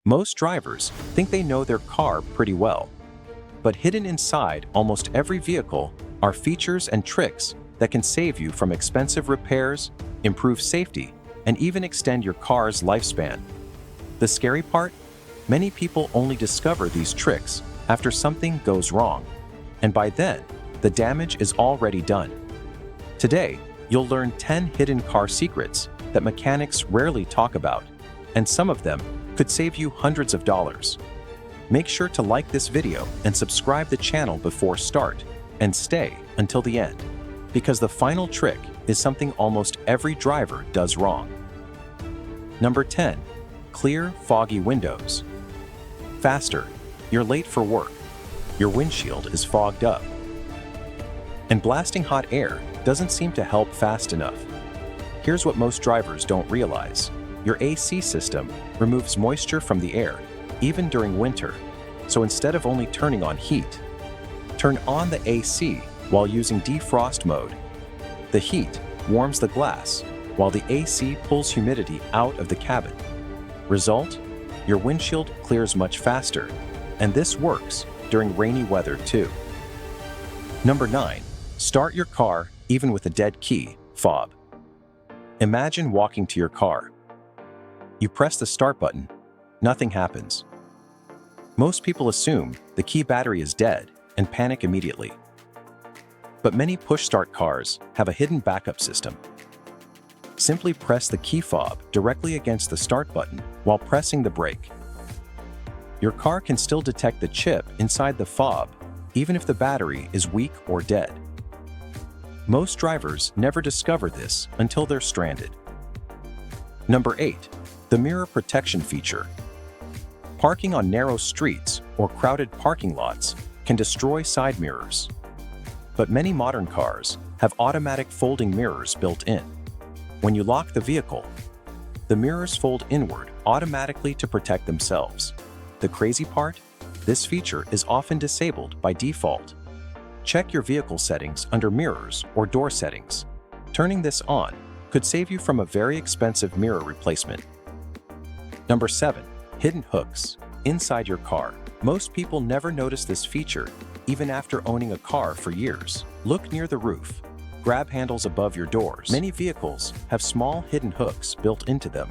Most drivers think they know their car pretty well, but hidden inside almost every vehicle are features and tricks that can save you from expensive repairs, improve safety, and even extend your car's lifespan. The scary part? Many people only discover these tricks after something goes wrong, and by then, the damage is already done. Today, you'll learn 10 hidden car secrets that mechanics rarely talk about, and some of them could save you hundreds of dollars. Make sure to like this video and subscribe the channel before start, and stay until the end, because the final trick is something almost every driver does wrong. Number 10. Clear, foggy windows. Faster, you're late for work, your windshield is fogged up, and blasting hot air doesn't seem to help fast enough. Here's what most drivers don't realize. Your AC system removes moisture from the air, even during winter, so instead of only turning on heat, turn on the AC while using defrost mode. The heat warms the glass, while the AC pulls humidity out of the cabin. Result? Your windshield clears much faster, and this works during rainy weather too. Number 9. Start your car even with a dead key, fob. Imagine walking to your car. You press the start button, nothing happens. Most people assume the key battery is dead and panic immediately. But many push-start cars have a hidden backup system. Simply press the key fob directly against the start button while pressing the brake. Your car can still detect the chip inside the fob, even if the battery is weak or dead. Most drivers never discover this until they're stranded. Number 8. The mirror protection feature. Parking on narrow streets or crowded parking lots can destroy side mirrors. But many modern cars have automatic folding mirrors built in. When you lock the vehicle, the mirrors fold inward automatically to protect themselves. The crazy part? This feature is often disabled by default. Check your vehicle settings under mirrors or door settings. Turning this on could save you from a very expensive mirror replacement. Number 7. Hidden hooks inside your car. Most people never notice this feature even after owning a car for years. Look near the roof. Grab handles above your doors. Many vehicles have small hidden hooks built into them.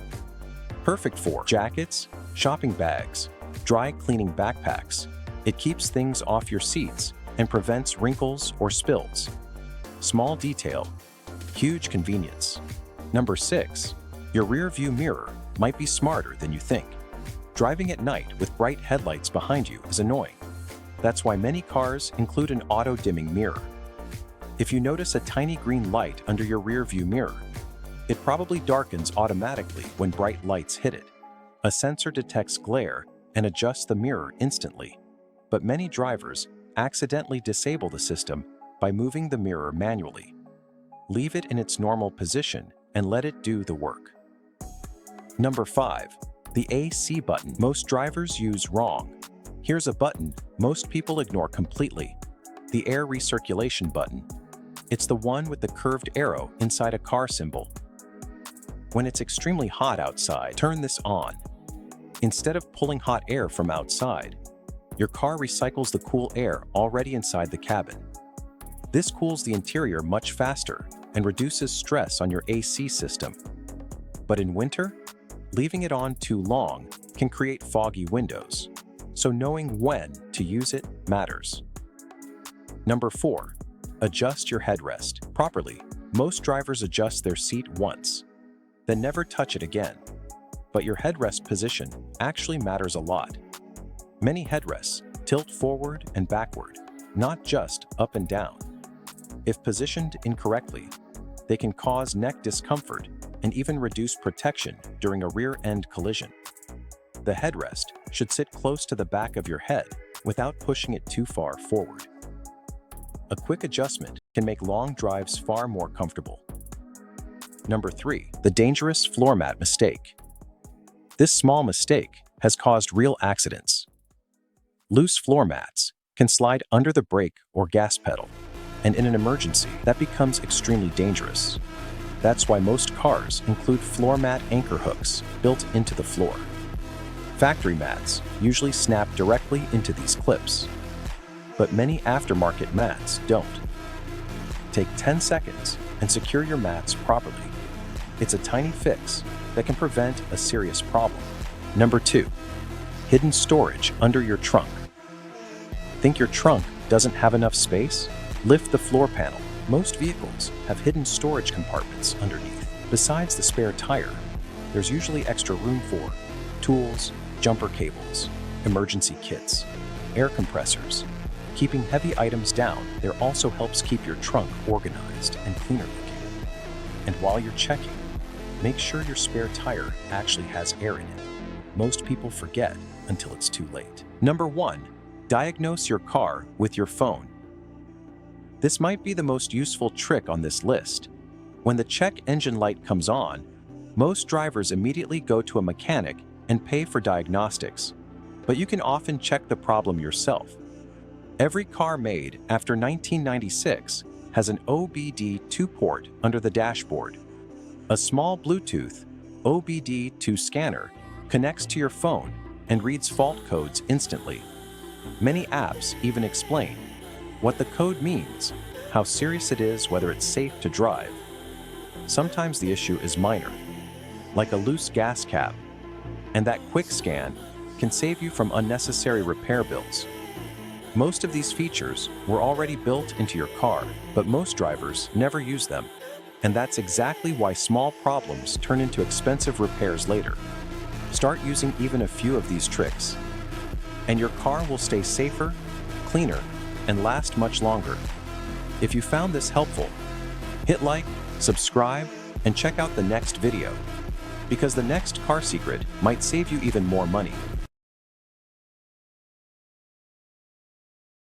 Perfect for jackets, shopping bags, dry cleaning backpacks. It keeps things off your seats and prevents wrinkles or spills. Small detail, huge convenience. Number 6. Your rear view mirror might be smarter than you think. Driving at night with bright headlights behind you is annoying. That's why many cars include an auto-dimming mirror. If you notice a tiny green light under your rear view mirror, it probably darkens automatically when bright lights hit it. A sensor detects glare and adjusts the mirror instantly. But many drivers accidentally disable the system by moving the mirror manually. Leave it in its normal position and let it do the work. Number 5. The AC button most drivers use wrong. Here's a button most people ignore completely. The air recirculation button. It's the one with the curved arrow inside a car symbol. When it's extremely hot outside, turn this on. Instead of pulling hot air from outside, your car recycles the cool air already inside the cabin. This cools the interior much faster and reduces stress on your AC system. But in winter, leaving it on too long can create foggy windows, so knowing when to use it matters. Number 4. Adjust your headrest properly. Most drivers adjust their seat once, then never touch it again. But your headrest position actually matters a lot. Many headrests tilt forward and backward, not just up and down. If positioned incorrectly, they can cause neck discomfort and even reduce protection during a rear-end collision. The headrest should sit close to the back of your head without pushing it too far forward. A quick adjustment can make long drives far more comfortable. Number 3. The dangerous floor mat mistake. This small mistake has caused real accidents. Loose floor mats can slide under the brake or gas pedal, and in an emergency, that becomes extremely dangerous. That's why most cars include floor mat anchor hooks built into the floor. Factory mats usually snap directly into these clips, but many aftermarket mats don't. Take 10 seconds and secure your mats properly. It's a tiny fix that can prevent a serious problem. Number 2. Hidden storage under your trunk. Think your trunk doesn't have enough space? Lift the floor panel. Most vehicles have hidden storage compartments underneath. Besides the spare tire, there's usually extra room for tools, jumper cables, emergency kits, air compressors. Keeping heavy items down there also helps keep your trunk organized and cleaner looking. And while you're checking, make sure your spare tire actually has air in it. Most people forget until it's too late. Number 1. Diagnose your car with your phone. This might be the most useful trick on this list. When the check engine light comes on, most drivers immediately go to a mechanic and pay for diagnostics, but you can often check the problem yourself. Every car made after 1996 has an OBD2 port under the dashboard. A small Bluetooth OBD2 scanner connects to your phone and reads fault codes instantly. Many apps even explain what the code means, how serious it is, whether it's safe to drive. Sometimes the issue is minor, like a loose gas cap, and that quick scan can save you from unnecessary repair bills. Most of these features were already built into your car, but most drivers never use them, and that's exactly why small problems turn into expensive repairs later. Start using even a few of these tricks, and your car will stay safer, cleaner, and last much longer. If you found this helpful, hit like, subscribe, and check out the next video, because the next car secret might save you even more money.